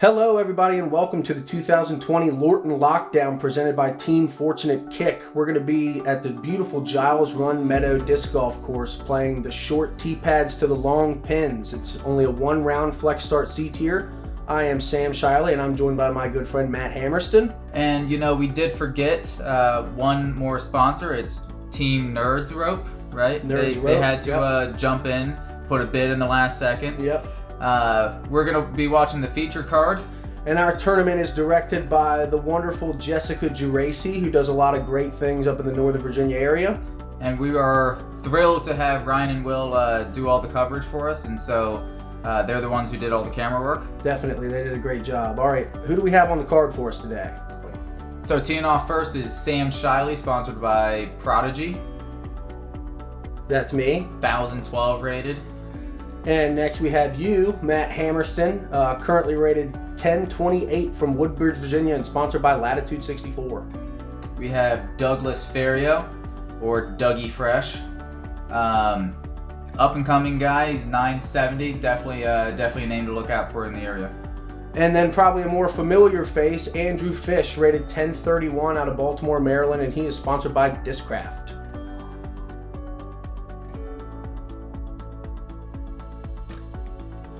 Hello everybody and welcome to the 2020 Lorton Lockdown presented by Team Fortunate Kick. We're going to be at the beautiful Giles Run Meadow Disc Golf Course playing the short tee pads to the long pins. It's only a one round flex start seat here. I am Sam Shiley and I'm joined by my good friend Matt Hammerston. And you know, we did forget one more sponsor. It's Team Nerds Rope, right? Nerds Rope. They had to jump in, put a bid in the last second. Yep. We're going to be watching the feature card. And our tournament is directed by the wonderful Jessica Geraci, who does a lot of great things up in the Northern Virginia area. And we are thrilled to have Ryan and Will do all the coverage for us. And so they're the ones who did all the camera work. Definitely, they did a great job. All right, who do we have on the card for us today? So teeing off first is Sam Shiley, sponsored by Prodigy. That's me. 1012 rated. And next we have you, Matt Hammerston, currently rated 1028 from Woodbridge, Virginia, and sponsored by Latitude 64. We have Douglas Ferrio, or Dougie Fresh. Up and coming guy, he's 970, definitely a name to look out for in the area. And then probably a more familiar face, Andrew Fish, rated 1031 out of Baltimore, Maryland, and he is sponsored by Discraft.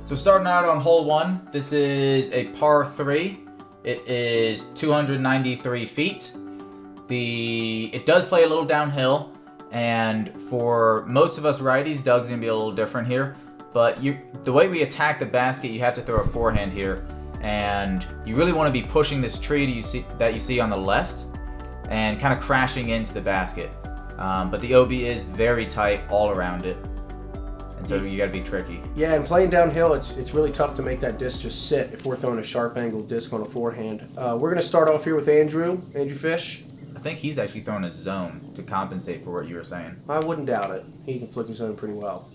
So starting out on hole one, this is a par 3. It is 293 feet. It does play a little downhill, and for most of us righties, Doug's gonna be a little different here. But the way we attack the basket, you have to throw a forehand here, and you really want to be pushing this tree that you see on the left, and kind of crashing into the basket. But the OB is very tight all around it. So you got to be tricky. Yeah, and playing downhill, it's really tough to make that disc just sit if we're throwing a sharp angled disc on a forehand. We're going to start off here with Andrew Fish. I think he's actually throwing a zone to compensate for what you were saying. I wouldn't doubt it. He can flick his zone pretty well.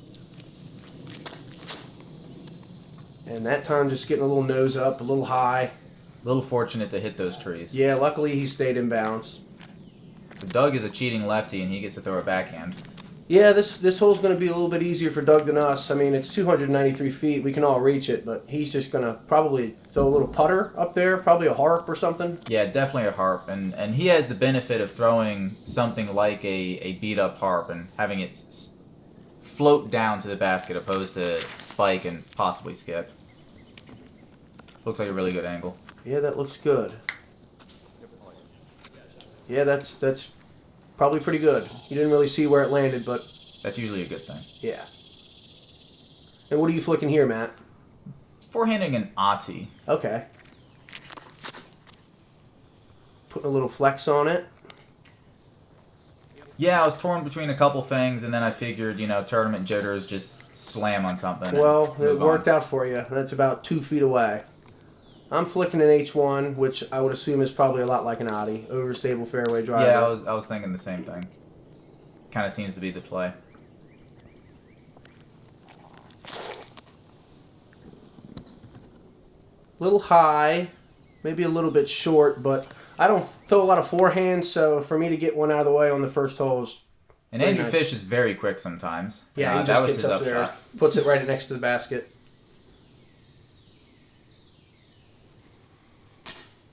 And that time just getting a little nose up, a little high. A little fortunate to hit those trees. Yeah, luckily he stayed in bounds. So Doug is a cheating lefty and he gets to throw a backhand. Yeah, this hole's going to be a little bit easier for Doug than us. I mean, it's 293 feet. We can all reach it, but he's just going to probably throw a little putter up there, probably a harp or something. Yeah, definitely a harp. And he has the benefit of throwing something like a beat-up harp and having it float down to the basket opposed to spike and possibly skip. Looks like a really good angle. Yeah, that looks good. Yeah, that's probably pretty good. You didn't really see where it landed, but that's usually a good thing. Yeah. And what are you flicking here, Matt? Forehanding an Ati. Okay. Putting a little flex on it. Yeah, I was torn between a couple things, and then I figured, tournament jitters, just slam on something. Well, it worked out for you. That's about 2 feet away. I'm flicking an H1, which I would assume is probably a lot like an Ati, overstable fairway driver. Yeah, I was thinking the same thing. Kind of seems to be the play. Little high, maybe a little bit short, but I don't throw a lot of forehands, so for me to get one out of the way on the first hole is And Andrew Fish is very quick sometimes. Yeah, he just gets up there, puts it right next to the basket.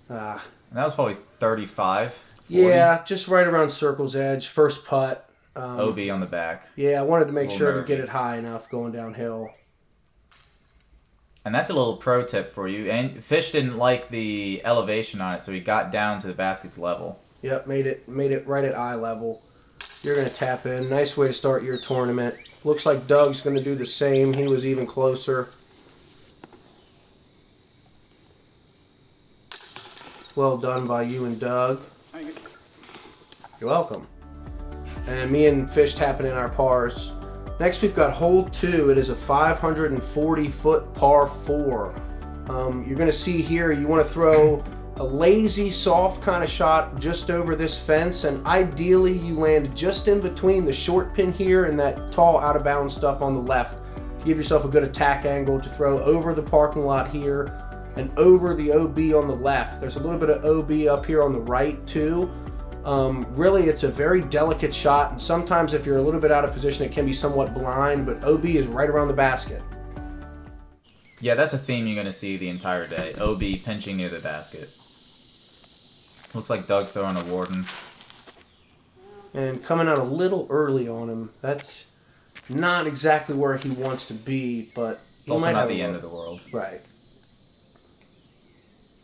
And that was probably 35. 40. Yeah, just right around circle's edge. First putt. OB on the back. Yeah, I wanted to make sure to get it high enough going downhill. And that's a little pro tip for you. And Fish didn't like the elevation on it, so he got down to the basket's level. Yep, made it right at eye level. You're going to tap in. Nice way to start your tournament. Looks like Doug's going to do the same. He was even closer. Well done by you and Doug. You're welcome. And me and Fish tapping in our pars. Next we've got hole 2. It is a 540-foot par 4. You're going to see here you want to throw a lazy, soft kind of shot just over this fence, and ideally you land just in between the short pin here and that tall out-of-bounds stuff on the left. Give yourself a good attack angle to throw over the parking lot here and over the OB on the left. There's a little bit of OB up here on the right too. Really, it's a very delicate shot, and sometimes if you're a little bit out of position, it can be somewhat blind, but OB is right around the basket. Yeah, that's a theme you're going to see the entire day. OB pinching near the basket. Looks like Doug's throwing a Warden. And coming out a little early on him. That's not exactly where he wants to be, but it's also not the end of the world. Right.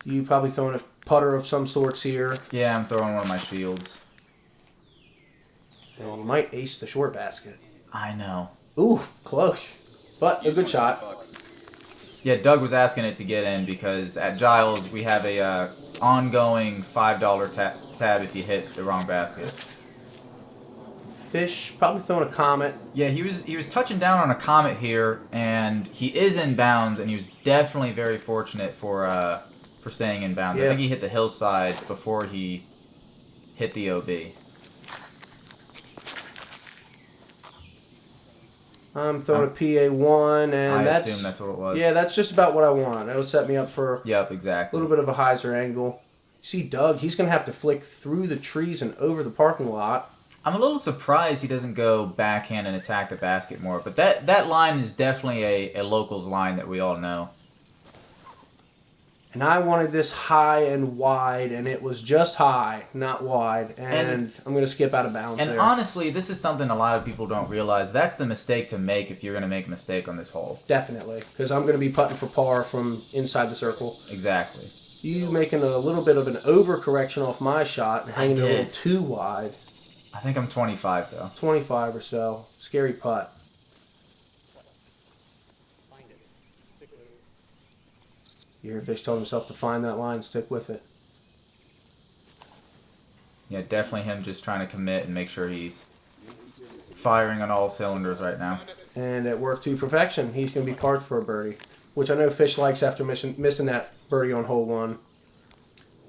You probably throwing a putter of some sorts here. Yeah, I'm throwing one of my shields. And you might ace the short basket. I know. Ooh, close. But a good shot. Yeah, Doug was asking it to get in because at Giles we have a ongoing $5 tab if you hit the wrong basket. Fish probably throwing a Comet. Yeah, he was touching down on a Comet here, and he is in bounds, and he was definitely very fortunate for staying in bounds. Yeah. I think he hit the hillside before he hit the OB. I'm throwing a PA1, and I assume that's what it was. Yeah, that's just about what I want. It'll set me up for exactly. A little bit of a hyzer angle. You see Doug, he's going to have to flick through the trees and over the parking lot. I'm a little surprised he doesn't go backhand and attack the basket more, but that line is definitely a locals line that we all know. And I wanted this high and wide, and it was just high, not wide. And I'm going to skip out of bounds there. And honestly, this is something a lot of people don't realize. That's the mistake to make if you're going to make a mistake on this hole. Definitely, because I'm going to be putting for par from inside the circle. Exactly. You making a little bit of an overcorrection off my shot and hanging it a little too wide. I think I'm 25, though. 25 or so. Scary putt. You hear Fish told himself to find that line, stick with it. Yeah, definitely him just trying to commit and make sure he's firing on all cylinders right now. And it worked to perfection. He's going to be parked for a birdie, which I know Fish likes after missing that birdie on hole 1.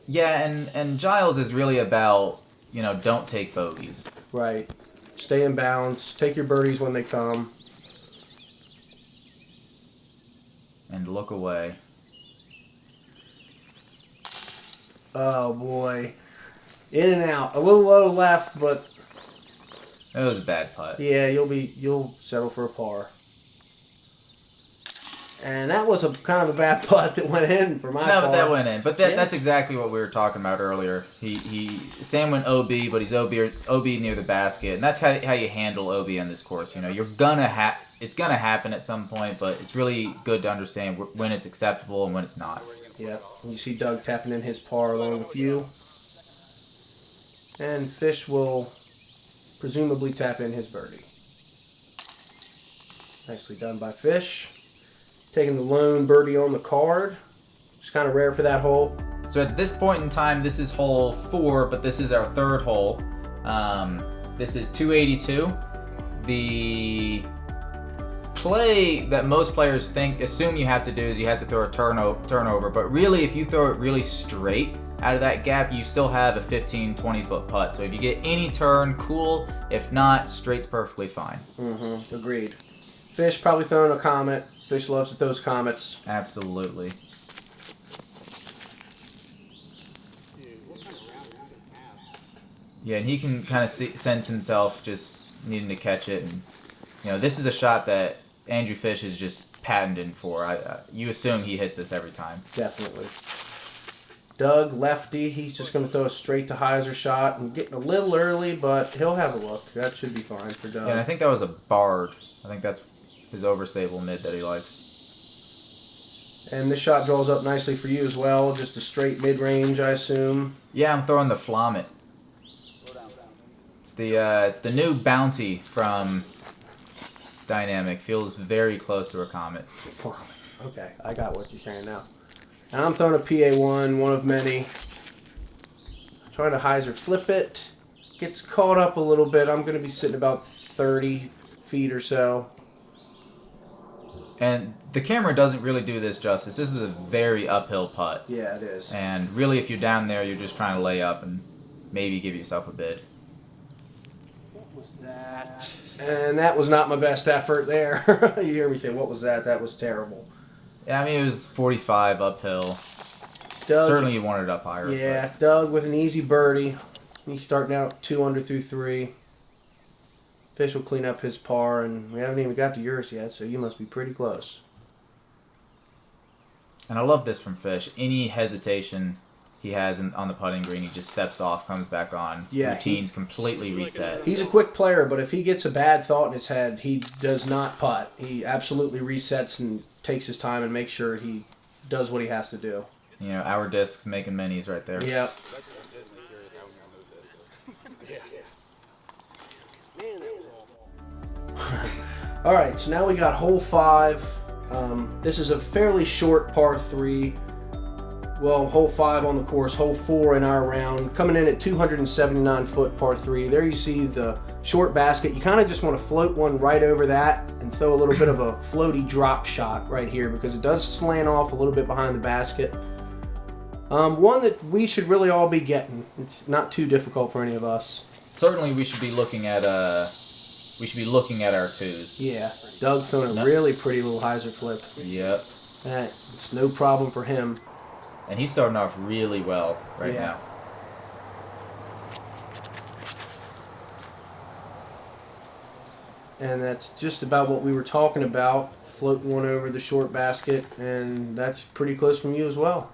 Yeah, and Giles is really about, don't take bogeys. Right. Stay in bounds. Take your birdies when they come. And look away. Oh, boy. In and out. A little low left, but... It was a bad putt. Yeah, you'll settle for a par. And that was a kind of a bad putt that went in for my par. No, but that went in. But that's exactly what we were talking about earlier. Sam went OB, but he's OB near the basket. And that's how you handle OB on this course. You're it's gonna happen at some point, but it's really good to understand when it's acceptable and when it's not. Yeah, you see Doug tapping in his par along with you. And Fish will presumably tap in his birdie. Nicely done by Fish. Taking the lone birdie on the card. It's kind of rare for that hole. So at this point in time, this is hole 4, but this is our third hole. This is 282. The play that most players assume you have to do is you have to throw a turnover, but really if you throw it really straight out of that gap, you still have a 15-20 foot putt. So if you get any turn, cool. If not, straight's perfectly fine. Agreed. Fish probably throwing a Comet. Fish loves to throw those comets. Absolutely. Yeah, and he can kind of sense himself just needing to catch it, and this is a shot that Andrew Fish is just patented for. You assume he hits this every time. Definitely. Doug, lefty, he's just going to throw a straight to hyzer shot and getting a little early, but he'll have a look. That should be fine for Doug. Yeah, and I think that was a Bard. I think that's his overstable mid that he likes. And this shot draws up nicely for you as well. Just a straight mid-range, I assume. Yeah, I'm throwing the Flommet. It's the new bounty from Dynamic. Feels very close to a Comet. Okay, I got what you're saying now. And I'm throwing a PA1, one of many. Trying to hyzer flip it. Gets caught up a little bit. I'm going to be sitting about 30 feet or so. And the camera doesn't really do this justice. This is a very uphill putt. Yeah, it is. And really, if you're down there, you're just trying to lay up and maybe give yourself a bid. What was that? And that was not my best effort there. You hear me say, what was that? That was terrible. Yeah, I mean, it was 45 uphill. Doug, certainly you wanted it up higher. Yeah, but Doug with an easy birdie. He's starting out 2 under through 3. Fish will clean up his par, and we haven't even got to yours yet, so you must be pretty close. And I love this from Fish. Any hesitation he has on the putting green, he just steps off, comes back on. Yeah, routine's completely reset. He's a quick player, but if he gets a bad thought in his head, he does not putt. He absolutely resets and takes his time and makes sure he does what he has to do. You know, our discs making minis right there. Yep. All right, so now we got hole 5. This is a fairly short par 3. Well, hole 5 on the course, hole 4 in our round, coming in at 279 foot par 3. There you see the short basket. You kind of just want to float one right over that and throw a little bit of a floaty drop shot right here because it does slant off a little bit behind the basket. One that we should really all be getting. It's not too difficult for any of us. Certainly, we should be looking at our 2s. Yeah, Doug throwing a really pretty little hyzer flip. Yep. It's no problem for him. And he's starting off really well right now. And that's just about what we were talking about, floating one over the short basket, and that's pretty close from you as well.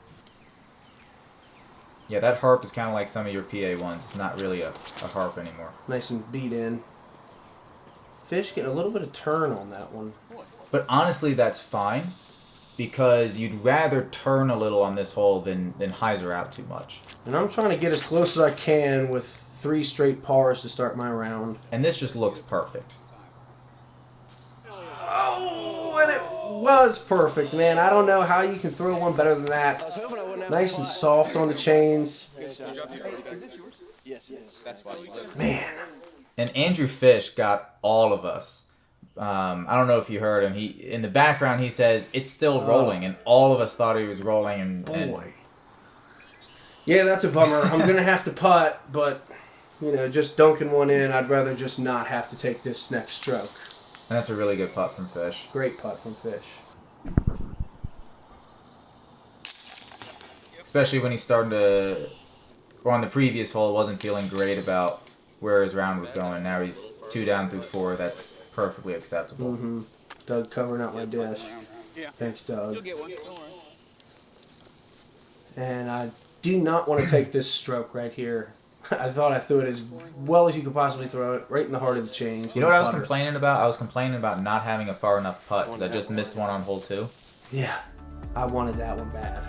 Yeah, that harp is kind of like some of your PA ones. It's not really a harp anymore. Nice and beat in. Fish getting a little bit of turn on that one. But honestly, that's fine because you'd rather turn a little on this hole than hyzer out too much. And I'm trying to get as close as I can with 3 straight pars to start my round. And this just looks perfect. Oh, and it was perfect, man. I don't know how you can throw one better than that. Nice and soft on the chains. Man. And Andrew Fish got all of us. I don't know if you heard him. He in the background he says it's still rolling, and all of us thought he was rolling. And yeah, that's a bummer. I'm gonna have to putt, but just dunking one in. I'd rather just not have to take this next stroke. And that's a really good putt from Fish. Great putt from Fish. Especially when he's starting to, or on the previous hole, wasn't feeling great about where his round was going. Now he's 2 down through 4. That's perfectly acceptable. Mm-hmm. Doug covering up my disc. Thanks, Doug. And I do not want to take this stroke right here. I thought I threw it as well as you could possibly throw it, right in the heart of the chains. You know what I was complaining about? I was complaining about not having a far enough putt because I just missed one on hole 2. Yeah, I wanted that one bad.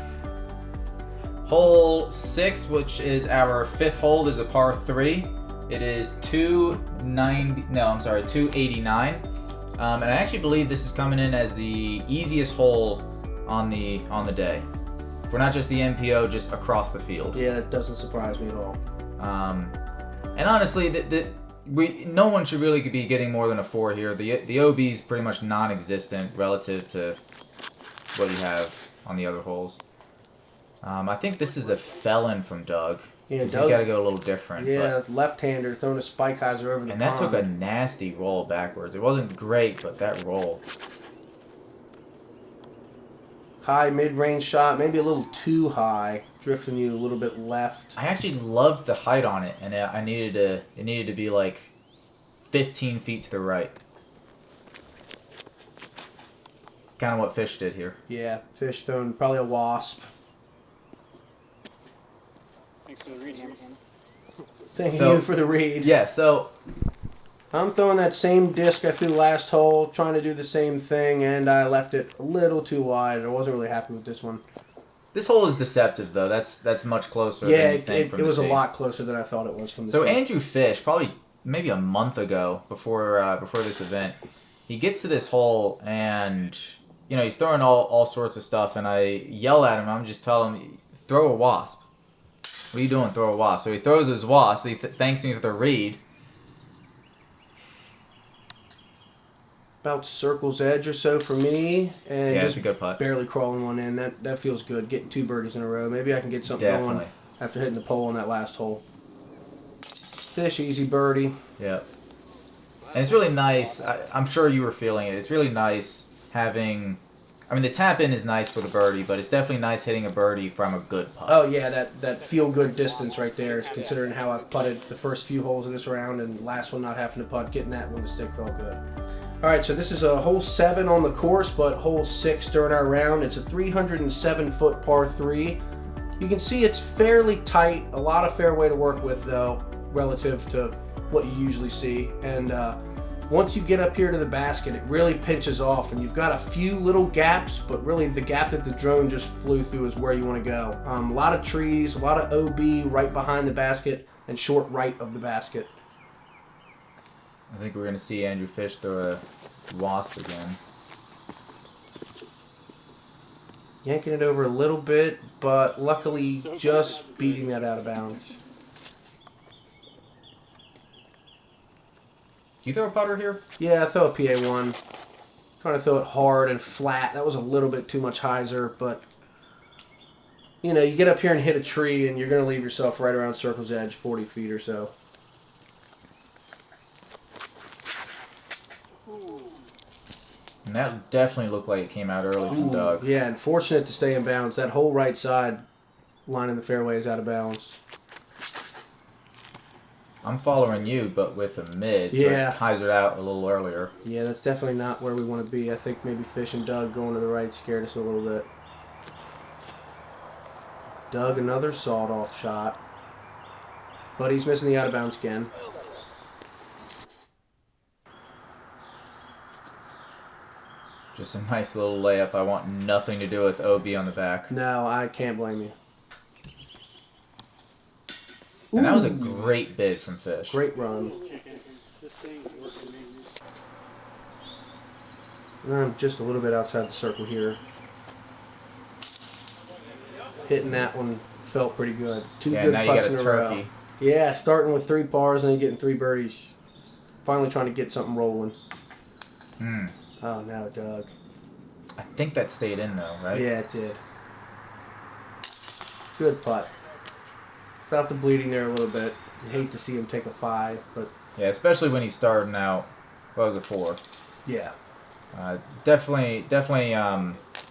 Hole 6, which is our 5th hole, is a par 3. It is 289. And I actually believe this is coming in as the easiest hole on the day. We're not just the MPO, just across the field. Yeah, that doesn't surprise me at all. And honestly, no one should really be getting more than a 4 here. The OB is pretty much non-existent relative to what you have on the other holes. I think this is a felon from Doug. Yeah, he's got to go a little different. Yeah, left-hander throwing a spike hyzer over the pond. And that took a nasty roll backwards. It wasn't great, but that roll. High mid-range shot, maybe a little too high, drifting you a little bit left. I actually loved the height on it, and it needed to be like 15 feet to the right. Kind of what Fish did here. Yeah, Fish throwing probably a wasp. Thanks for the read, Hammer. Thank you for the read. Yeah, so I'm throwing that same disc I threw last hole, trying to do the same thing, and I left it a little too wide. I wasn't really happy with this one. This hole is deceptive, though. That's much closer than you think from it the was tee. A lot closer than I thought it was from the So tee. Andrew Fish, probably maybe a month ago before this event, he gets to this hole and he's throwing all sorts of stuff, and I yell at him. I'm just telling him, throw a wasp. What are you doing? Throw a wasp. So he throws his wasp. He thanks me for the read. About circle's edge or so for me, and Yeah, just it's a good putt. barely crawling one in. That feels good. Getting 2 birdies in a row. Maybe I can get something going after hitting the pole on that last hole. Fish, easy birdie. Yeah. And it's really nice. I'm sure you were feeling it. It's really nice having... I mean, the tap in is nice for the birdie, but it's definitely nice hitting a birdie from a good putt. Oh, yeah, that feel-good distance right there, considering how I've putted the first few holes of this round and last one not having to putt, getting that one to stick felt good. All right, so this is a hole 7 on the course, but hole 6 during our round. It's a 307-foot par 3. You can see it's fairly tight, a lot of fairway to work with, though, relative to what you usually see. And once you get up here to the basket, it really pinches off, and you've got a few little gaps, but really the gap that the drone just flew through is where you want to go. A lot of trees, a lot of OB right behind the basket, and short right of the basket. I think we're going to see Andrew Fish throw a wasp again. Yanking it over a little bit, but luckily just beating that out of bounds. Do you throw a putter here? Yeah, I throw a PA1. Trying to throw it hard and flat. That was a little bit too much hyzer, but you know, you get up here and hit a tree and you're going to leave yourself right around circle's edge, 40 feet or so. And that definitely looked like it came out early from Doug. Yeah, and fortunate to stay in bounds. That whole right side line in the fairway is out of bounds. I'm following you, but with a mid. Yeah. So I hyzered out a little earlier. Yeah, that's definitely not where we want to be. I think maybe Fish and Doug going to the right scared us a little bit. Doug, another sawed-off shot. But he's missing the out of bounds again. Just a nice little layup. I want nothing to do with OB on the back. No, I can't blame you. And that was a great bid from Fish. Great run. And I'm just a little bit outside the circle here. Hitting that one felt pretty good. Two good now putts you in got a a row. turkey. Yeah, starting with 3 pars and then getting 3 birdies. Finally trying to get something rolling. Oh, now Doug. I think that stayed in though, right? Yeah, it did. Good putt. Stopped the bleeding there a little bit. I hate to see him take a 5, but Yeah, especially when he's starting out. What was it, 4? yeah. Definitely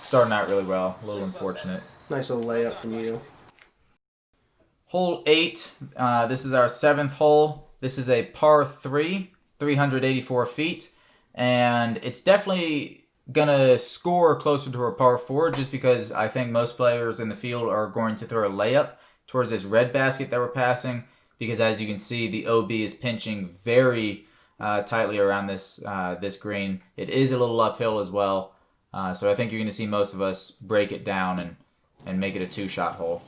starting out really well. A little unfortunate. Nice little layup from you. Hole 8. This is our 7th hole. This is a par 3, 384 feet. And it's definitely going to score closer to a par 4 just because I think most players in the field are going to throw a layup towards this red basket that we're passing. Because as you can see, the OB is pinching very tightly around this green. It is a little uphill as well. So I think you're going to see most of us break it down and make it a 2-shot hole.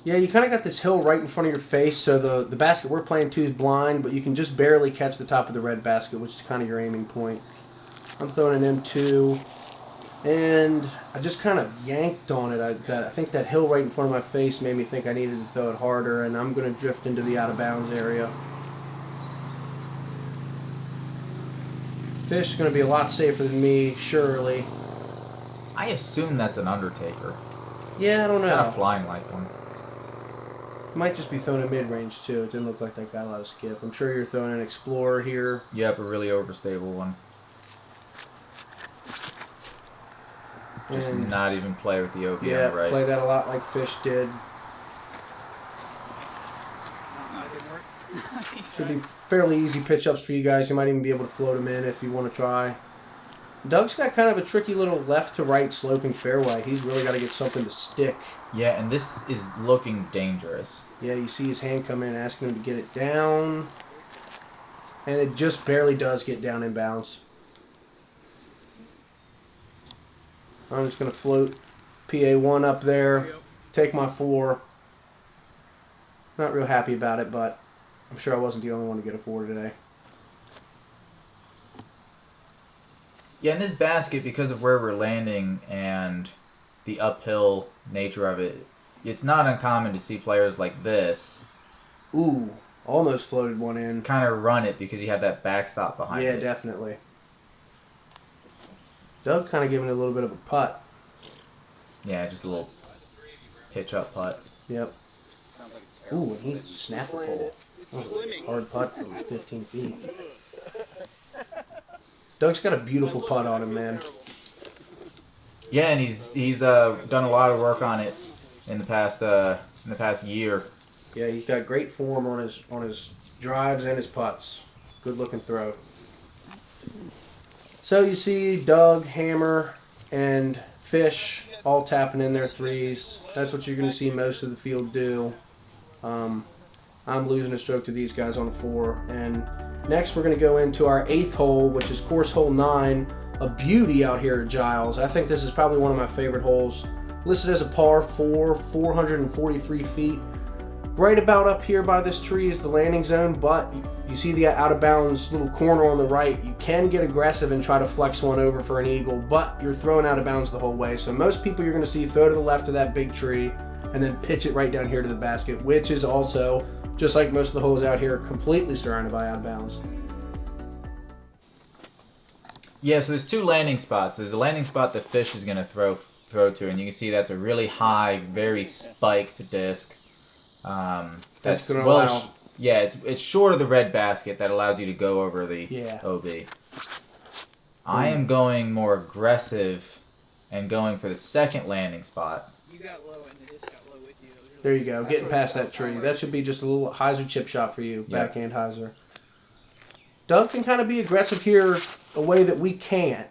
Yeah, you kind of got this hill right in front of your face, so the basket we're playing to is blind, but you can just barely catch the top of the red basket, which is kind of your aiming point. I'm throwing an M2, and I just kind of yanked on it. I think that hill right in front of my face made me think I needed to throw it harder, and I'm going to drift into the out-of-bounds area. Fish is going to be a lot safer than me, surely. I assume that's an Undertaker. Yeah, I don't know. Kind of flying like one. Might just be throwing a mid-range, too. It didn't look like that got a lot of skip. I'm sure you're throwing an Explorer here. Yep, a really overstable one. Just And not even play with the OB on yeah, the right. play that a lot like Fish did. Should be fairly easy pitch-ups for you guys. You might even be able to float them in if you want to try. Doug's got kind of a tricky little left-to-right sloping fairway. He's really got to get something to stick. Yeah, and this is looking dangerous. Yeah, you see his hand come in asking him to get it down. And it just barely does get down in bounds. I'm just going to float PA1 up there, take my 4. Not real happy about it, but I'm sure I wasn't the only one to get a 4 today. Yeah, in this basket, because of where we're landing and the uphill nature of it, it's not uncommon to see players like this Ooh, almost floated one in. kind of run it because you have that backstop behind Yeah, it. definitely. Doug kind of giving it a little bit of a putt. Yeah, just a little pitch-up putt. Yep. Ooh, and he snapped the pole. That was a hard putt from 15 feet. Doug's got a beautiful putt on him, man. Yeah, and he's done a lot of work on it in the past year. Yeah, he's got great form on his drives and his putts. Good looking throw. So you see Doug, Hammer, and Fish all tapping in their threes. That's what you're going to see most of the field do. I'm losing a stroke to these guys on a 4. And next we're going to go into our 8th hole, which is course hole 9. A beauty out here at Giles. I think this is probably one of my favorite holes. Listed as a par 4, 443 feet. Right about up here by this tree is the landing zone, but you see the out of bounds little corner on the right. You can get aggressive and try to flex one over for an eagle, but you're throwing out of bounds the whole way. So most people you're going to see throw to the left of that big tree and then pitch it right down here to the basket, which is also, just like most of the holes out here, completely surrounded by out of bounds. Yeah, so there's 2 landing spots. There's a landing spot that Fish is going to throw to, and you can see that's a really high, very spiked disc. That's going to allow... Yeah, it's short of the red basket that allows you to go over the OB. I am going more aggressive and going for the second landing spot. You got low and the disc got low with you. There you go, getting past that tree. That should be just a little hyzer chip shot for you, backhand hyzer. Doug can kind of be aggressive here a way that we can't.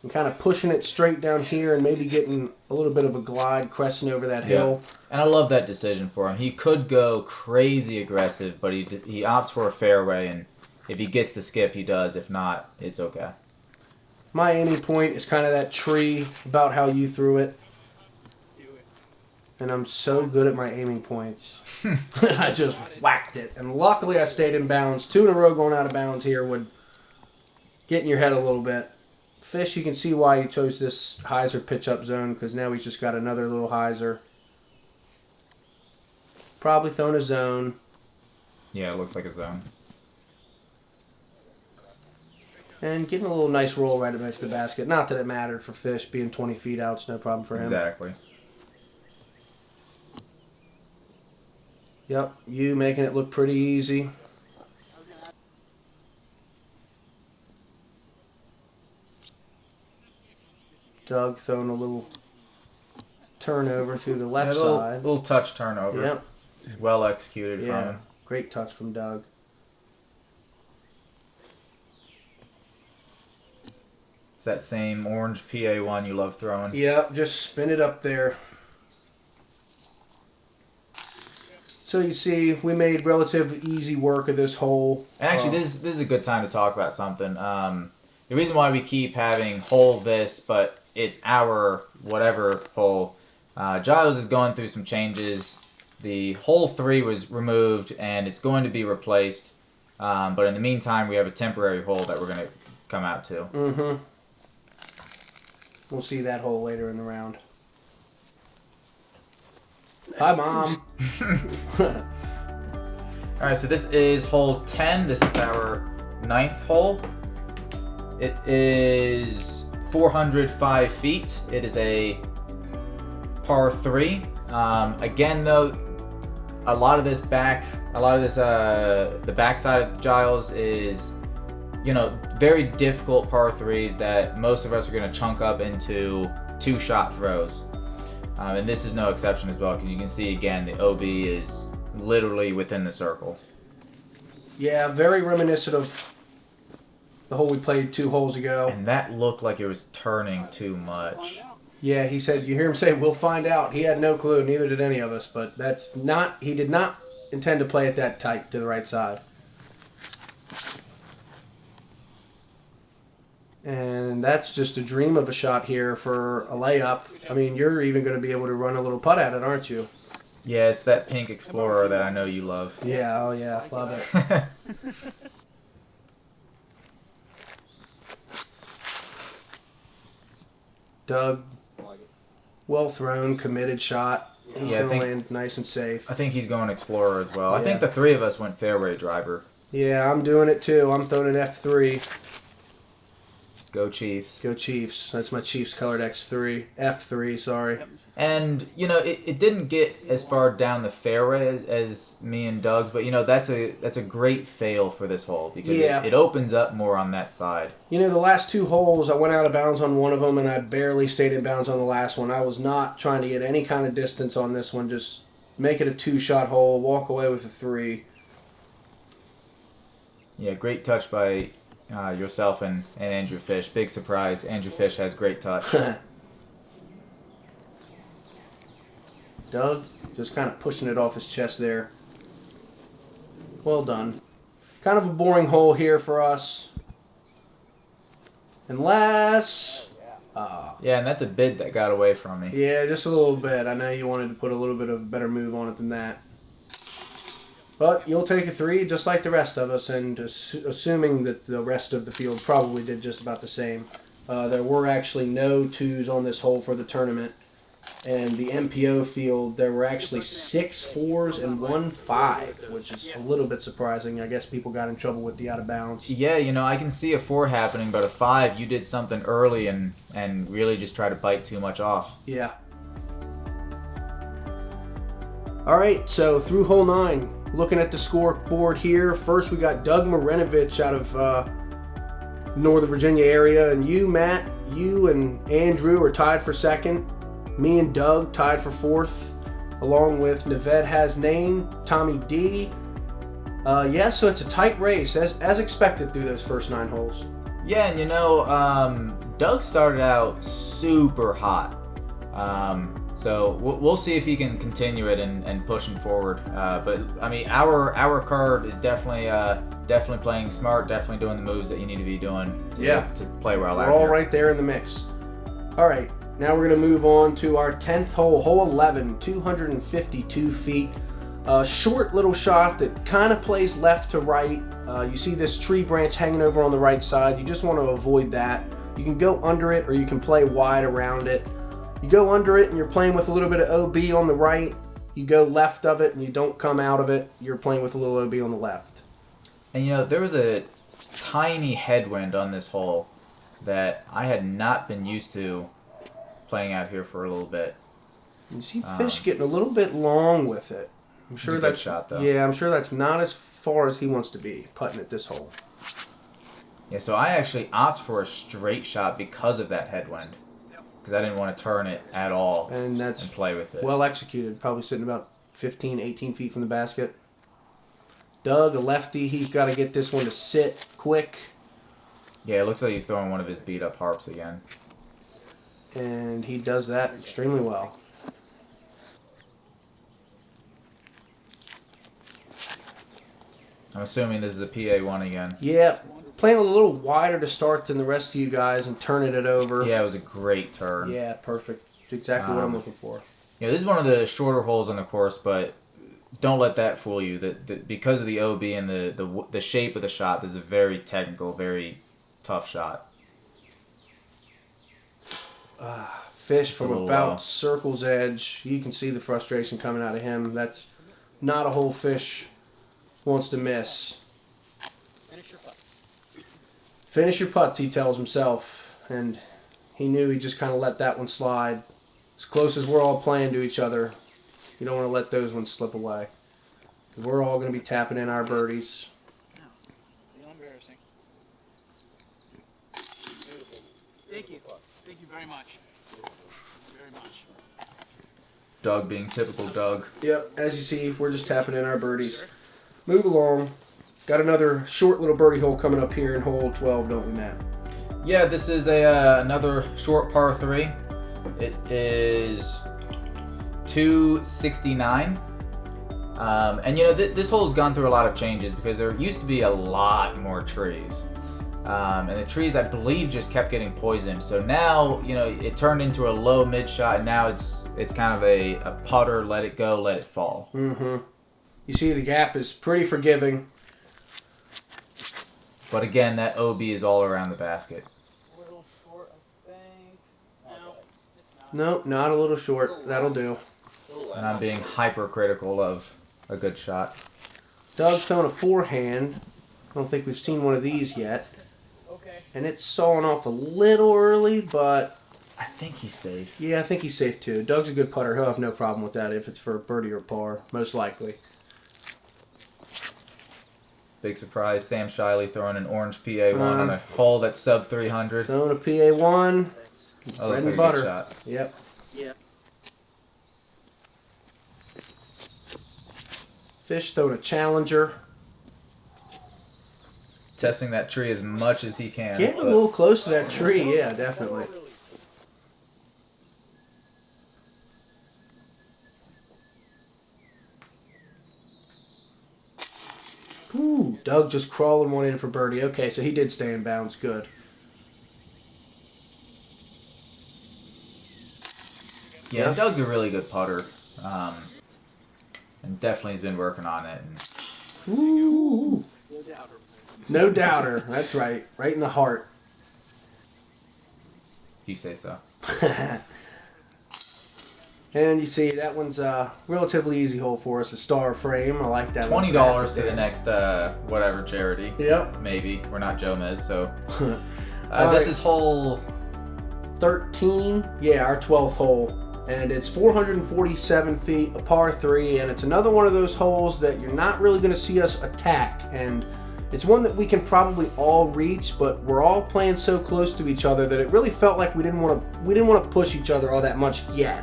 And kind of pushing it straight down here and maybe getting a little bit of a glide cresting over that hill. And I love that decision for him. He could go crazy aggressive, but he opts for a fairway, and if he gets the skip, he does. If not, it's okay. My aiming point is kind of that tree, about how you threw it. Do it. And I'm so good at my aiming points. I just whacked it. And luckily I stayed in bounds. 2 in a row going out of bounds here would get in your head a little bit. Fish, you can see why he chose this hyzer pitch-up zone, because now he's just got another little hyzer. Probably thrown a zone. Yeah, it looks like a zone. And getting a little nice roll right next to the basket. Not that it mattered for Fish. Being 20 feet out, it's no problem for him. Exactly. Yep, you making it look pretty easy. Doug throwing a little turnover through the left side. Little touch turnover. Yep. Well executed from him. Great touch from Doug. It's that same orange PA1 you love throwing. Yep, just spin it up there. So you see, we made relative easy work of this hole. And actually, this is a good time to talk about something. The reason why we keep having hole this, but it's our whatever hole. Giles is going through some changes. The hole 3 was removed, and it's going to be replaced. But in the meantime, we have a temporary hole that we're going to come out to. Mm-hmm. We'll see that hole later in the round. Hi, Mom. Alright, so this is hole 10. This is our 9th hole. It is 405 feet. It is a par 3. Again, though, a lot of this the backside of Giles is, very difficult par 3s that most of us are going to chunk up into 2-shot throws. And this is no exception as well, because you can see, again, the OB is literally within the circle. Yeah, very reminiscent of the hole we played 2 holes ago. And that looked like it was turning too much. Yeah, he said, you hear him say, we'll find out. He had no clue, neither did any of us, but he did not intend to play it that tight to the right side. And that's just a dream of a shot here for a layup. I mean, you're even going to be able to run a little putt at it, aren't you? Yeah, it's that pink Explorer that I know you love. Yeah, oh yeah, love it. Doug, well thrown, committed shot. He's going to land nice and safe. I think he's going Explorer as well. Yeah. I think the 3 of us went fairway driver. Yeah, I'm doing it too. I'm throwing an F3. Go Chiefs. Go Chiefs. That's my Chiefs colored X3. F3, sorry. And, it didn't get as far down the fairway as me and Doug's, but, that's a great fail for this hole because it opens up more on that side. The last 2 holes, I went out of bounds on one of them, and I barely stayed in bounds on the last one. I was not trying to get any kind of distance on this one. Just make it a 2-shot hole, walk away with a 3. Yeah, great touch by Yourself and Andrew Fish. Big surprise. Andrew Fish has great touch. Doug just kind of pushing it off his chest there. Well done. Kind of a boring hole here for us. Unless... Yeah, and that's a bid that got away from me. yeah, just a little bit. I know you wanted to put a little bit of a better move on it than that. But you'll take a 3 just like the rest of us, and assuming that the rest of the field probably did just about the same. There were actually no 2s on this hole for the tournament. And the MPO field, there were actually 6 4s and 1 5, which is a little bit surprising. I guess people got in trouble with the out of bounds. Yeah, I can see a 4 happening, but a 5, you did something early and really just try to bite too much off. Yeah. All right, so through hole 9, looking at the scoreboard here, first we got Doug Marinovich out of Northern Virginia area, and you, Matt, you and Andrew are tied for second. Me and Doug tied for 4th, along with Naved Hasnain, Tommy D. Yeah, so it's a tight race, as expected through those first 9 holes. Yeah, and Doug started out super hot. So we'll see if he can continue it and push him forward. But I mean, our card is definitely playing smart, definitely doing the moves that you need to be doing to play well. We're all right there in the mix. All right, now we're going to move on to our 10th hole, hole 11, 252 feet. A short little shot that kind of plays left to right. You see this tree branch hanging over on the right side. You just want to avoid that. You can go under it or you can play wide around it. You go under it and you're playing with a little bit of OB on the right. You go left of it and you don't come out of it. You're playing with a little OB on the left. And there was a tiny headwind on this hole that I had not been used to playing out here for a little bit. You see Fish getting a little bit long with it. I'm sure that's a good shot, though. Yeah, I'm sure that's not as far as he wants to be putting at this hole. Yeah, so I actually opt for a straight shot because of that headwind. Because I didn't want to turn it at all and play with it. Well executed. Probably sitting about 15, 18 feet from the basket. Doug, a lefty, he's got to get this one to sit quick. Yeah, it looks like he's throwing one of his beat-up harps again. And he does that extremely well. I'm assuming this is a PA1 again. Yeah, playing a little wider to start than the rest of you guys and turning it over. Yeah, it was a great turn. Yeah, perfect. Exactly what I'm looking for. Yeah, this is one of the shorter holes on the course, but don't let that fool you. That because of the OB and the shape of the shot, this is a very technical, very tough shot. Fish from about circle's edge. You can see the frustration coming out of him. That's not a hole Fish wants to miss. Finish your putt. Finish your putts, he tells himself. And he knew he just kind of let that one slide. As close as we're all playing to each other, you don't want to let those ones slip away. We're all going to be tapping in our birdies. No. Feel embarrassing. Beautiful. Thank you. Thank you very much. Very much. Doug being typical Doug. Yep, as you see, we're just tapping in our birdies. Move along. Got another short little birdie hole coming up here in hole 12, don't we, Matt? Yeah, this is another short par 3. It is 269. And this hole's gone through a lot of changes because there used to be a lot more trees. And the trees, I believe, just kept getting poisoned. So now, it turned into a low mid shot, and now it's kind of a putter, let it go, let it fall. Mm-hmm. You see the gap is pretty forgiving. But again, that OB is all around the basket. A little short, I think. No, it's not. Nope, not a little short. That'll do. And I'm being hypercritical of a good shot. Doug throwing a forehand. I don't think we've seen one of these yet. Okay. And it's sawing off a little early, but I think he's safe. yeah, I think he's safe too. Doug's a good putter. He'll have no problem with that if it's for birdie or par, most likely. Big surprise, Sam Shiley throwing an orange PA1 on a hole that's sub 300. Throwing a PA1. Oh, Bread looks and like a butter. good shot. Yep. Yeah. Fish throwing a challenger. testing that tree as much as he can. Getting a little close to that tree, yeah, definitely. Ooh, Doug just crawling one in for birdie. Okay, so he did stay in bounds. Good. Yeah, Doug's a really good putter. And definitely has been working on it. And Ooh. No doubter. That's right. Right in the heart. if you say so. And you see, that one's a relatively easy hole for us. A star frame. I like that one. $20 to the next whatever charity. Yep. Maybe. We're not Jomez, so. All This right. is hole 13. Yeah, our 12th hole. And it's 447 feet, a par 3. And it's another one of those holes that you're not really going to see us attack. And it's one that we can probably all reach, but we're all playing so close to each other that it really felt like we didn't want to push each other all that much yet.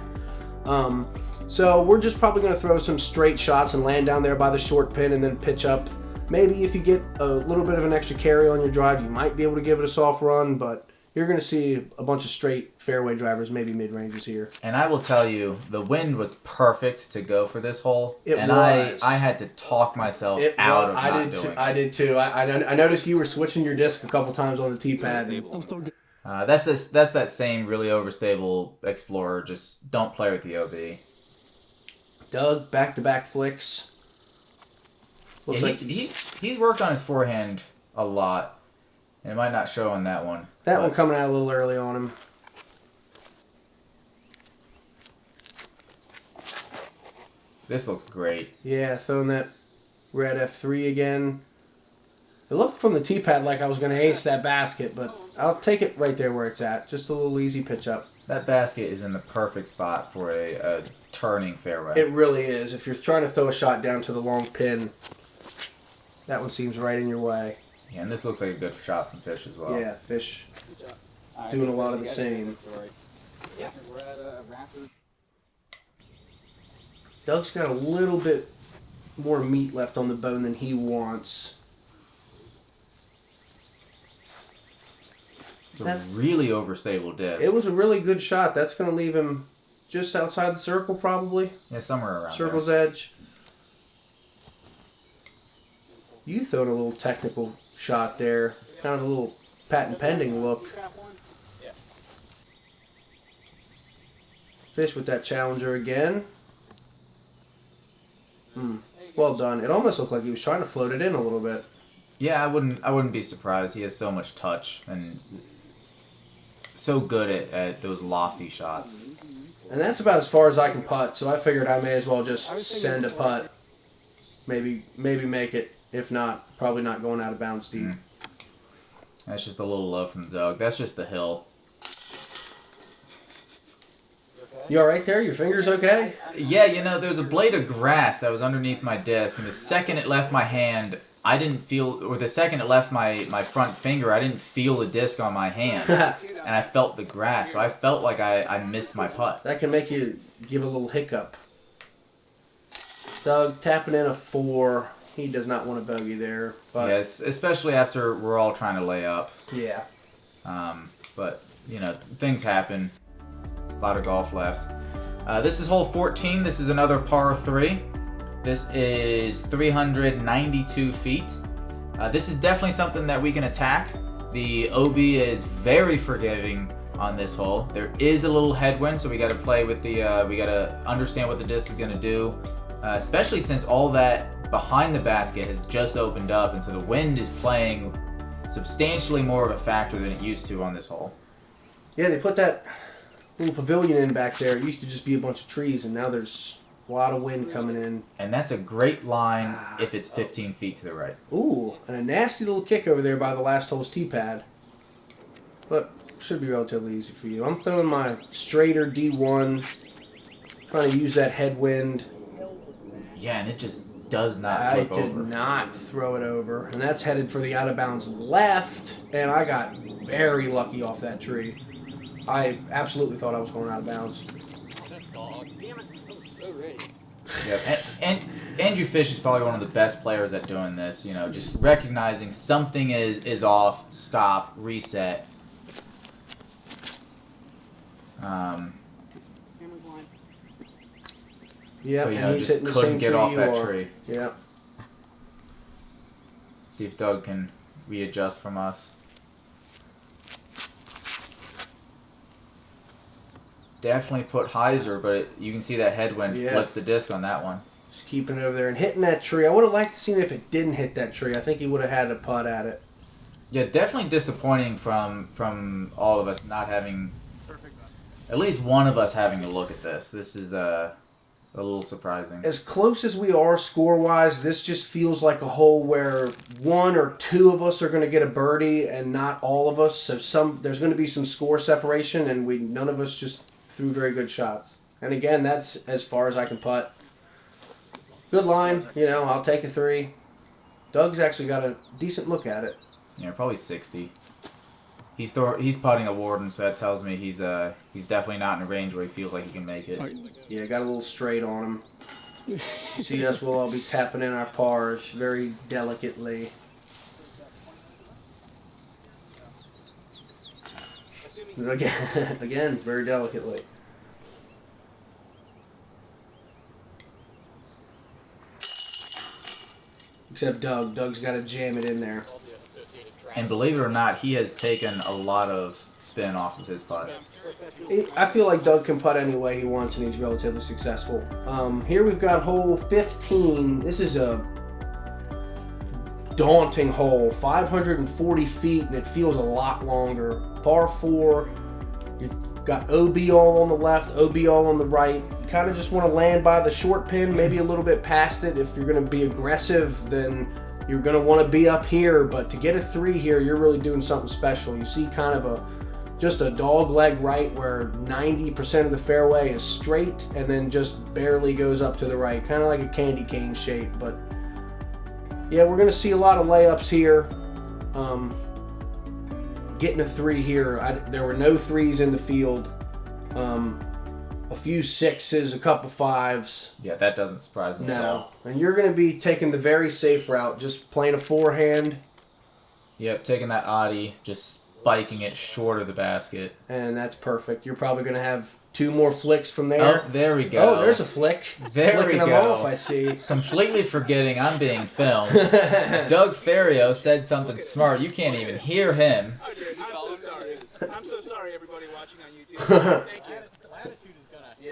So we're just probably going to throw some straight shots and land down there by the short pin and then pitch up. Maybe if you get a little bit of an extra carry on your drive, you might be able to give it a soft run, but you're going to see a bunch of straight fairway drivers, maybe mid-ranges here. And I will tell you, the wind was perfect to go for this hole. It and was. I had to talk myself out of not doing it. I did too. I noticed you were switching your disc a couple times on the tee pad. That's that same really overstable Explorer. Just don't play with the OB. Doug, back-to-back flicks. Looks like He's worked on his forehand a lot. And it might not show on that one. that one coming out a little early on him. This looks great. Yeah, throwing that red F3 again. It looked from the tee pad like I was going to ace that basket, but I'll take it right there where it's at. Just a little easy pitch up. That basket is in the perfect spot for a turning fairway. It really is. If you're trying to throw a shot down to the long pin, that one seems right in your way. Yeah, and this looks like a good shot from Fish as well. Yeah, Fish doing a lot of the same. Yeah, we're at Raptor. Doug's got a little bit more meat left on the bone than he wants. It's a really overstable disc. It was a really good shot. That's going to leave him just outside the circle, probably. Yeah, somewhere around Circle's edge. You throwing a little technical shot there. Kind of a little patent pending look. Fish with that challenger again. Well done. It almost looked like he was trying to float it in a little bit. Yeah, I wouldn't be surprised. He has so much touch and so good at those lofty shots. And that's about as far as I can putt, so I figured I may as well just send a putt. Maybe make it. If not, probably not going out of bounds deep. That's just a little love from Doug. That's just the hill. You alright there? Your finger's okay? Yeah, there was a blade of grass that was underneath my disc, and the second it left my hand, I didn't feel, or the second it left my front finger, I didn't feel the disc on my hand, and I felt the grass, so I felt like I missed my putt. That can make you give a little hiccup. Doug tapping in a 4. He does not want a bogey there. But Yes, especially after we're all trying to lay up. yeah. But, things happen. A lot of golf left. This is hole 14. This is another par 3. This is 392 feet. This is definitely something that we can attack. The OB is very forgiving on this hole. There is a little headwind, so we got to play with the. We got to understand what the disc is going to do, especially since all that behind the basket has just opened up, and so the wind is playing substantially more of a factor than it used to on this hole. Yeah, they put that little pavilion in back there. It used to just be a bunch of trees, and now there's a lot of wind coming in. And that's a great line if it's 15 feet to the right. Ooh, and a nasty little kick over there by the last hole's tee pad. But should be relatively easy for you. I'm throwing my straighter D1, trying to use that headwind. Yeah, and it just does not I flip did over. not throw it over, and that's headed for the out of bounds left, and I got very lucky off that tree. I absolutely thought I was going out of bounds. Yep. And Andrew Fish is probably one of the best players at doing this. You know, just recognizing something is off, stop, reset. Yeah, but, you know, just couldn't get off that tree. Yeah. See if Doug can readjust from us. Definitely put hyzer, but you can see that headwind flip the disc on that one. Just keeping it over there and hitting that tree. I would have liked to see if it didn't hit that tree. I think he would have had a putt at it. Yeah, definitely disappointing from all of us not having, at least one of us having a look at this. This is a little surprising. As close as we are score-wise, this just feels like a hole where one or two of us are going to get a birdie and not all of us. So there's going to be some score separation, and none of us just threw very good shots. And again, that's as far as I can putt. Good line. You know, I'll take a 3. Doug's actually got a decent look at it. Yeah, probably 60. He's putting a Warden, so that tells me he's definitely not in a range where he feels like he can make it. Yeah, got a little straight on him. You see us, we'll all be tapping in our pars very delicately. Again, very delicately. Except Doug. Doug's got to jam it in there. And believe it or not, he has taken a lot of spin off of his putt. I feel like Doug can putt any way he wants, and he's relatively successful. Here we've got hole 15. This is a daunting hole, 540 feet, and it feels a lot longer. Par 4. You've got OB all on the left, OB all on the right. You kind of just want to land by the short pin, maybe a little bit past it. If you're going to be aggressive, then you're going to want to be up here, but to get a 3 here, you're really doing something special. You see kind of just a dog leg right where 90% of the fairway is straight and then just barely goes up to the right, kind of like a candy cane shape. But yeah, we're going to see a lot of layups here. Getting a 3 here, there were no 3s in the field. A few 6s, a couple 5s. Yeah, that doesn't surprise me at all. And you're going to be taking the very safe route, just playing a forehand. Yep, taking that oddie, just spiking it short of the basket. And that's perfect. You're probably going to have 2 more flicks from there. Oh, there we go. Oh, there's a flick. There Flicking we them go. off, I see. Completely forgetting I'm being filmed. Doug Ferrio said something smart. You can't even hear him. I'm so sorry. I'm so sorry, everybody watching on YouTube. Thank you.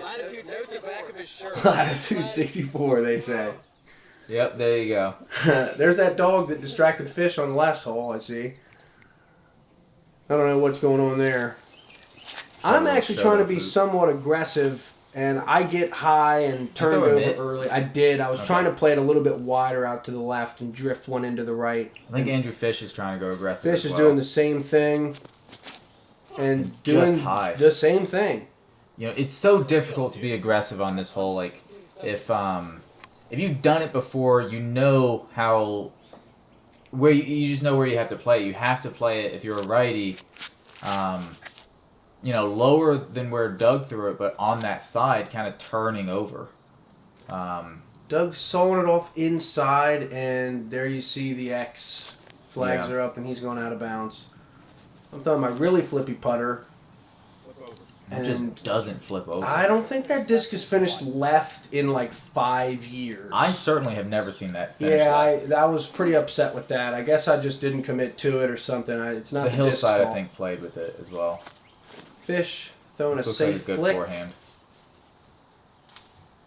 Latitude 60 the back of his shirt. Latitude 64, they say. Yep, there you go. There's that dog that distracted Fish on the last hole, I see. I don't know what's going on there. I'm actually trying to be somewhat aggressive, and I get high and turned over early. I did. I was trying to play it a little bit wider out to the left and drift one into the right. I think Andrew Fish is trying to go aggressive. Fish is doing the same thing and doing just high. The same thing. You know, it's so difficult to be aggressive on this hole. Like, if you've done it before, you know you just know where you have to play. You have to play it if you're a righty, lower than where Doug threw it, but on that side, kind of turning over. Doug's sawing it off inside, and there you see the X. Flags are up, and he's going out of bounds. I'm throwing my really flippy putter. It just doesn't flip over. I don't think that disc is finished left in like 5 years. I certainly have never seen that finished left. I was pretty upset with that. I guess I just didn't commit to it or something. It's not the hillside, disc's I think, played with it as well. Fish throwing this a safe like a good flick. Forehand.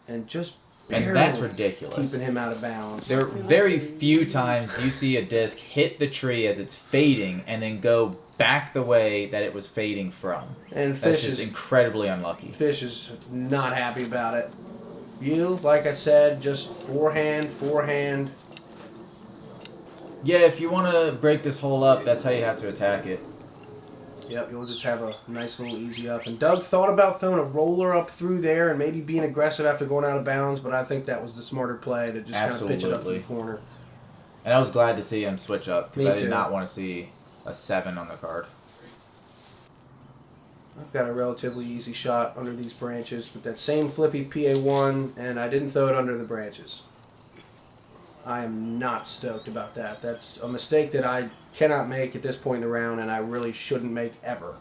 And just and that's ridiculous. Keeping him out of bounds. There are very few times you see a disc hit the tree as it's fading and then go back the way that it was fading from. And That's just incredibly unlucky. Fish is not happy about it. You, like I said, just forehand. Yeah, if you want to break this hole up, that's how you have to attack it. Yep, you'll just have a nice little easy up. And Doug thought about throwing a roller up through there and maybe being aggressive after going out of bounds, but I think that was the smarter play to just kind of pitch it up to the corner. And I was glad to see him switch up because I did too. not want to see a 7 on the card. I've got a relatively easy shot under these branches with that same flippy PA1, and I didn't throw it under the branches. I am not stoked about that. That's a mistake that I cannot make at this point in the round, and I really shouldn't make ever.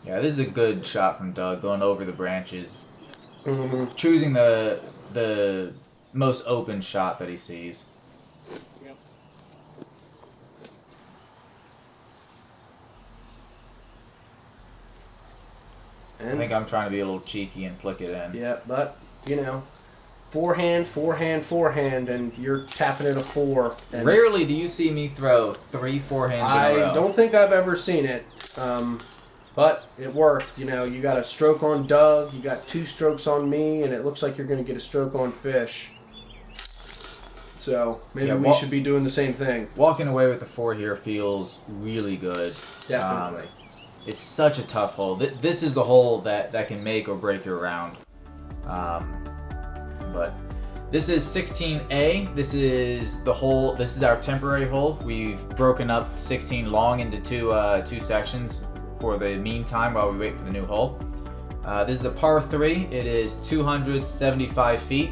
Yeah, this is a good shot from Doug, going over the branches, Mm-hmm. choosing the most open shot that he sees. Yep. I think I'm trying to be a little cheeky and flick it in. Yeah, but, you know, forehand, and you're tapping in a 4. And Rarely do you see me throw 3 forehands in a I row. don't think I've ever seen it, but it worked. You know, you got a stroke on Doug, you got 2 strokes on me, and it looks like you're going to get a stroke on Fish. So maybe we should be doing the same thing. Walking away with the 4 here feels really good. Definitely. It's such a tough hole. This is the hole that can make or break your round. But this is 16A. This is the hole. This is our temporary hole. We've broken up 16 long into two sections for the meantime while we wait for the new hole. This is a par 3. It is 275 feet.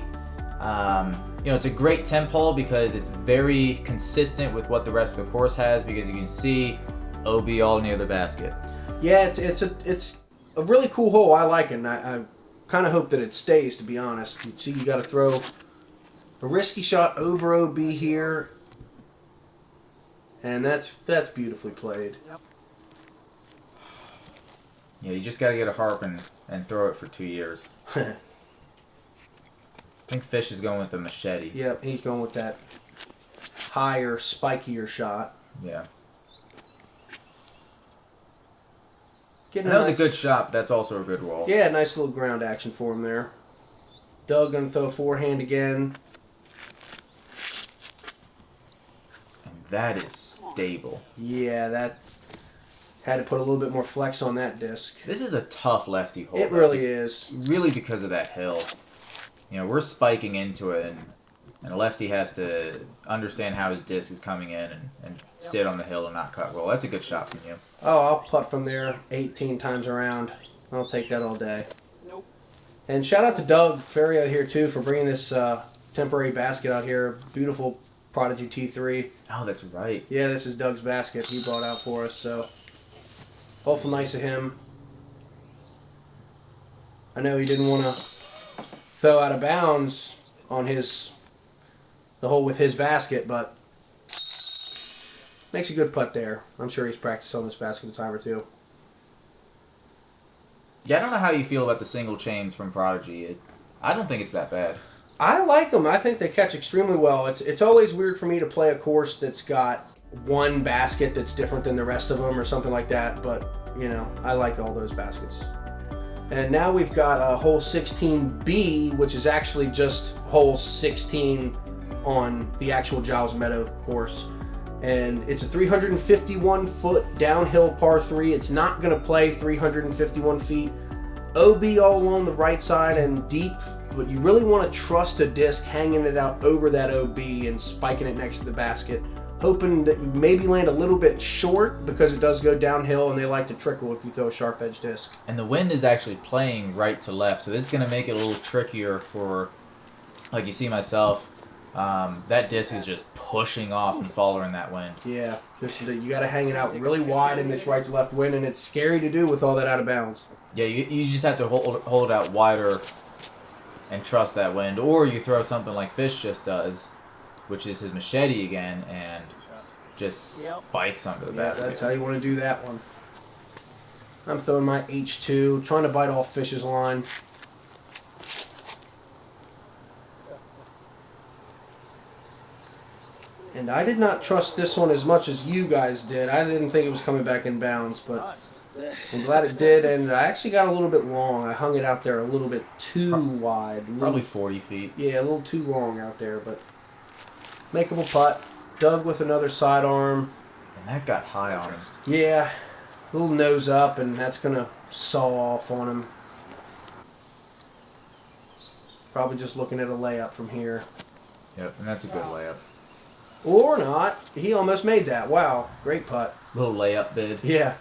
It's a great temp hole because it's very consistent with what the rest of the course has, because you can see OB all near the basket. Yeah, it's a really cool hole. I like it, and I kind of hope that it stays, to be honest. You see, you got to throw a risky shot over OB here, and that's beautifully played. Yep. Yeah, you just got to get a harp and throw it for 2 years. I think Fish is going with the machete. Yep, he's going with that higher, spikier shot. Yeah. Getting And that was a good shot, but that's also a good roll. Yeah, nice little ground action for him there. Doug going to throw a forehand again. And that is stable. Yeah, that had to put a little bit more flex on that disc. This is a tough lefty hole. It really is. Really because of that hill. We're spiking into it, and a lefty has to understand how his disc is coming in and sit on the hill and not cut roll. That's a good shot from you. Oh, I'll putt from there 18 times around. I'll take that all day. Nope. And shout out to Doug Ferrier here, too, for bringing this temporary basket out here. Beautiful Prodigy T3. Oh, that's right. Yeah, this is Doug's basket he brought out for us, so awful nice of him. I know he didn't want to throw out of bounds on the hole with his basket, but makes a good putt there. I'm sure he's practiced on this basket a time or two. Yeah, I don't know how you feel about the single chains from Prodigy. I don't think it's that bad. I like them. I think they catch extremely well. It's always weird for me to play a course that's got one basket that's different than the rest of them or something like that, but, I like all those baskets. And now we've got hole 16B, which is actually just hole 16 on the actual Giles Meadow course. And it's a 351-foot downhill par 3. It's not going to play 351 feet. OB all along the right side and deep, but you really want to trust a disc hanging it out over that OB and spiking it next to the basket, hoping that you maybe land a little bit short because it does go downhill and they like to trickle if you throw a sharp edge disc. And the wind is actually playing right to left, so this is going to make it a little trickier for, like you see myself, that disc is just pushing off and following that wind. Yeah, just you got to hang it out really wide in this right to left wind, and it's scary to do with all that out of bounds. Yeah, you just have to hold it out wider and trust that wind, or you throw something like Fish just does, which is his machete again, and just spikes under the basket. That's how you want to do that one. I'm throwing my H2, trying to bite off Fish's line. And I did not trust this one as much as you guys did. I didn't think it was coming back in bounds, but I'm glad it did. And I actually got a little bit long. I hung it out there a little bit too wide. Probably 40 feet. Yeah, a little too long out there, but makeable putt. Doug with another sidearm. And that got high on him. Yeah, a little nose up, and that's going to saw off on him. Probably just looking at a layup from here. Yep, and that's a good layup. Or not. He almost made that. Wow, great putt. Little layup bid. Yeah.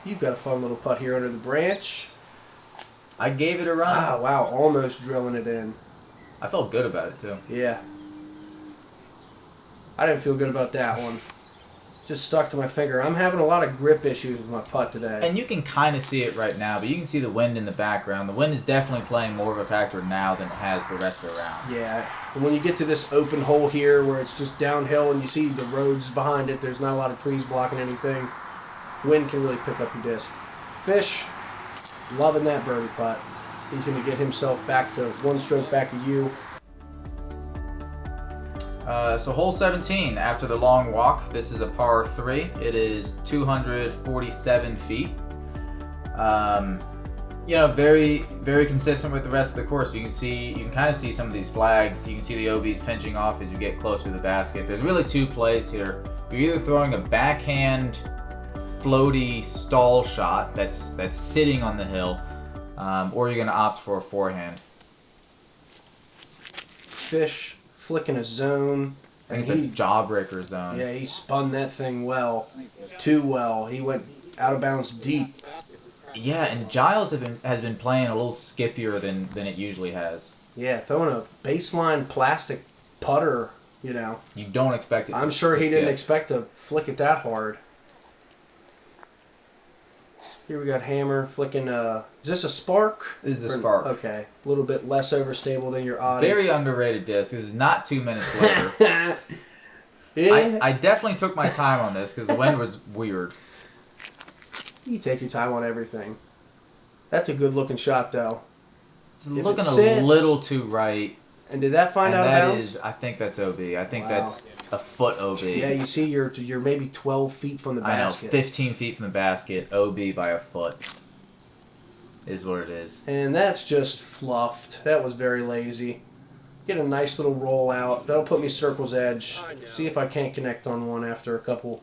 You've got a fun little putt here under the branch. I gave it a run. Ah, wow, almost drilling it in. I felt good about it, too. Yeah. I didn't feel good about that one. Just stuck to my finger. I'm having a lot of grip issues with my putt today. And you can kind of see it right now, but you can see the wind in the background. The wind is definitely playing more of a factor now than it has the rest of the round. Yeah. And when you get to this open hole here where it's just downhill and you see the roads behind it, there's not a lot of trees blocking anything. Wind can really pick up your disc. Fish, loving that birdie putt. He's going to get himself back to one stroke back of you. So hole 17, after the long walk, this is a par 3. It is 247 feet. Very, very consistent with the rest of the course. You can kind of see some of these flags. You can see the OBs pinching off as you get closer to the basket. There's really two plays here. You're either throwing a backhand floaty stall shot that's sitting on the hill, or you're going to opt for a forehand. Fish flicking a zone. I think it's a jawbreaker zone. Yeah, he spun that thing well. Too well. He went out of bounds deep. Yeah, and Giles has been playing a little skippier than it usually has. Yeah, throwing a baseline plastic putter, you know. You don't expect it to I'm sure he didn't skip. expect to flick it that hard. Here we got Hammer flicking is this a Spark? This is a Spark. Okay. A little bit less overstable than your Odyssey. Very underrated disc. This is not 2 minutes later. Yeah. I definitely took my time on this because the wind was weird. You take your time on everything. That's a good looking shot though. It's looking a little too right. And did that find and out of that bounds? is, I think that's OB. I think Wow. that's a foot OB. Yeah, you see you're maybe 12 feet from the I know, basket. 15 feet from the basket, OB by a foot is what it is. And that's just fluffed. That was very lazy. Get a nice little roll out. That'll put me circle's edge. See if I can't connect on one after a couple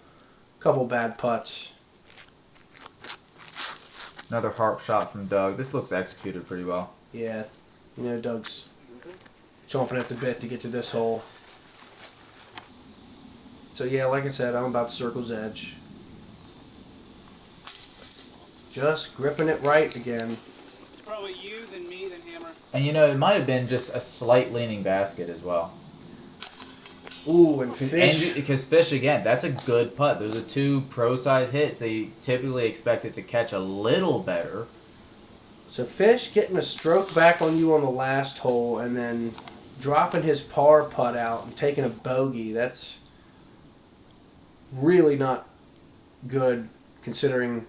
bad putts. Another harp shot from Doug. This looks executed pretty well. Yeah, you know Doug's chomping at the bit to get to this hole. So yeah, like I said, I'm about circle's edge. Just gripping it right again. Probably you, then me, then Hammer. And it might have been just a slight leaning basket as well. Ooh, and Fish. And because Fish, again, that's a good putt. Those are two pro-side hits. They typically expect it to catch a little better. So Fish getting a stroke back on you on the last hole and then dropping his par putt out and taking a bogey. That's really not good considering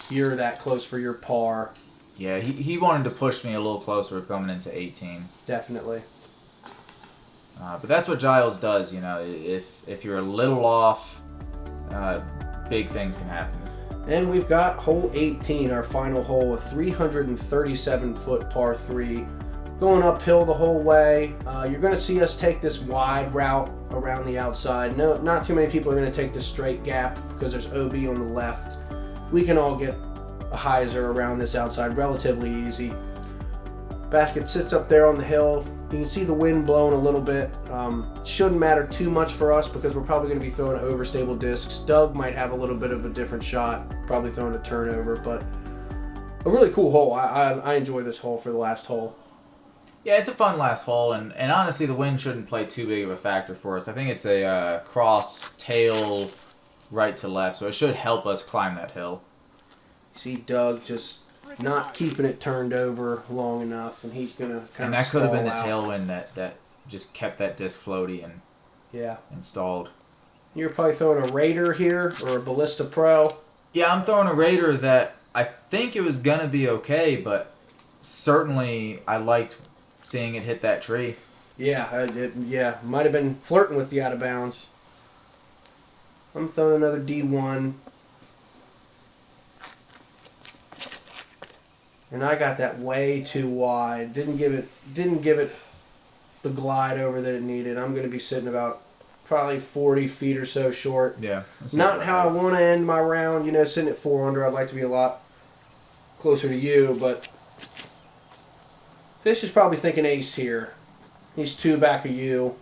you're that close for your par. Yeah, he wanted to push me a little closer coming into 18. Definitely. But that's what Giles does, If you're a little off, big things can happen. And we've got hole 18, our final hole, a 337-foot par 3. Going uphill the whole way. You're going to see us take this wide route around the outside. No, not too many people are going to take the straight gap because there's OB on the left. We can all get a hyzer around this outside relatively easy. Basket sits up there on the hill. You can see the wind blowing a little bit. Shouldn't matter too much for us because we're probably going to be throwing overstable discs. Doug might have a little bit of a different shot, probably throwing a turnover, but a really cool hole. I enjoy this hole for the last hole. Yeah, it's a fun last hole, and honestly, the wind shouldn't play too big of a factor for us. I think it's a cross tail right to left, so it should help us climb that hill. You see Doug just not keeping it turned over long enough, and he's going to kind of And that could have been the out. tailwind that just kept that disc floaty and installed. You're probably throwing a Raider here or a Ballista Pro. Yeah, I'm throwing a Raider that I think it was going to be okay, but certainly I liked seeing it hit that tree. Yeah, might have been flirting with the out of bounds. I'm throwing another D1. And I got that way too wide. Didn't give it the glide over that it needed. I'm going to be sitting about probably 40 feet or so short. Yeah. Not how I want to end my round, sitting at 4 under. I'd like to be a lot closer to you, but Fish is probably thinking ace here. He's 2 back of you.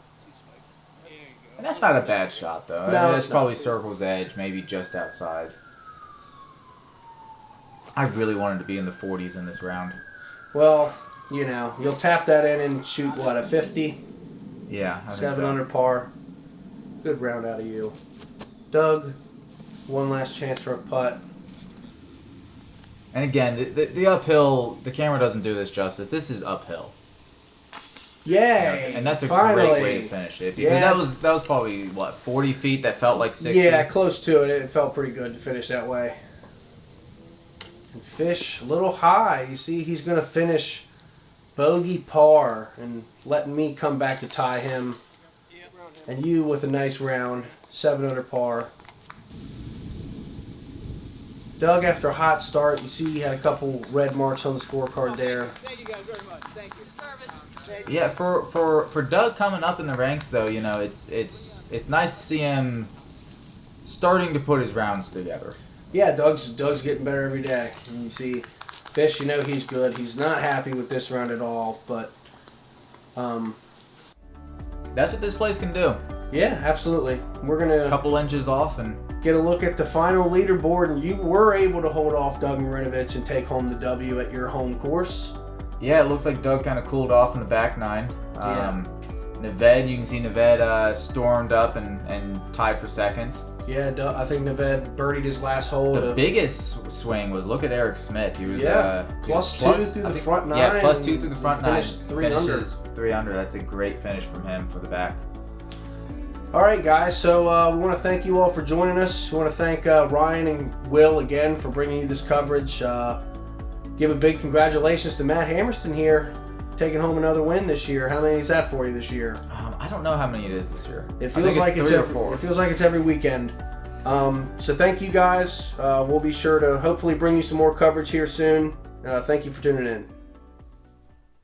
And that's not a bad shot, though. No, It's probably circle's edge, maybe just outside. I really wanted to be in the 40s in this round. Well, you know, you'll tap that in and shoot, what, a 50? Yeah, I think 7 so. under par. Good round out of you. Doug, one last chance for a putt. And again, the uphill, the camera doesn't do this justice. This is uphill. Yay! And that's a finally. great way to finish it. Because that was probably, what, 40 feet that felt like 60? Yeah, close to it. It felt pretty good to finish that way. And Fish, a little high. You see, he's going to finish bogey par and letting me come back to tie him. And you with a nice round, 7 under par. Doug, after a hot start, you see he had a couple red marks on the scorecard there. Thank you guys very much. Thank you. Yeah, for Doug coming up in the ranks though, you know, it's nice to see him starting to put his rounds together. Yeah, Doug's getting better every day. And you see, Fish, you know he's good. He's not happy with this round at all, but that's what this place can do. Yeah, absolutely. We're gonna A couple inches off and get a look at the final leaderboard, and you were able to hold off Doug Marinovich and take home the W at your home course. yeah, it looks like Doug kind of cooled off in the back nine. Yeah. Naved, you can see Naved stormed up and tied for second. Yeah, I think Naved birdied his last hole. The biggest swing was, look at Eric Smith. He was plus he was 2 through the front nine. Yeah, plus 2 through the front nine. Finished 3 under. Finishes 3 under. That's a great finish from him for the back. All right, guys. So we want to thank you all for joining us. We want to thank Ryan and Will again for bringing you this coverage. Give a big congratulations to Matt Hammerston here, taking home another win this year. How many is that for you this year? I don't know how many it is this year. It feels like it's 3 or every, 4. It feels like it's every weekend. So thank you guys. We'll be sure to hopefully bring you some more coverage here soon. Thank you for tuning in.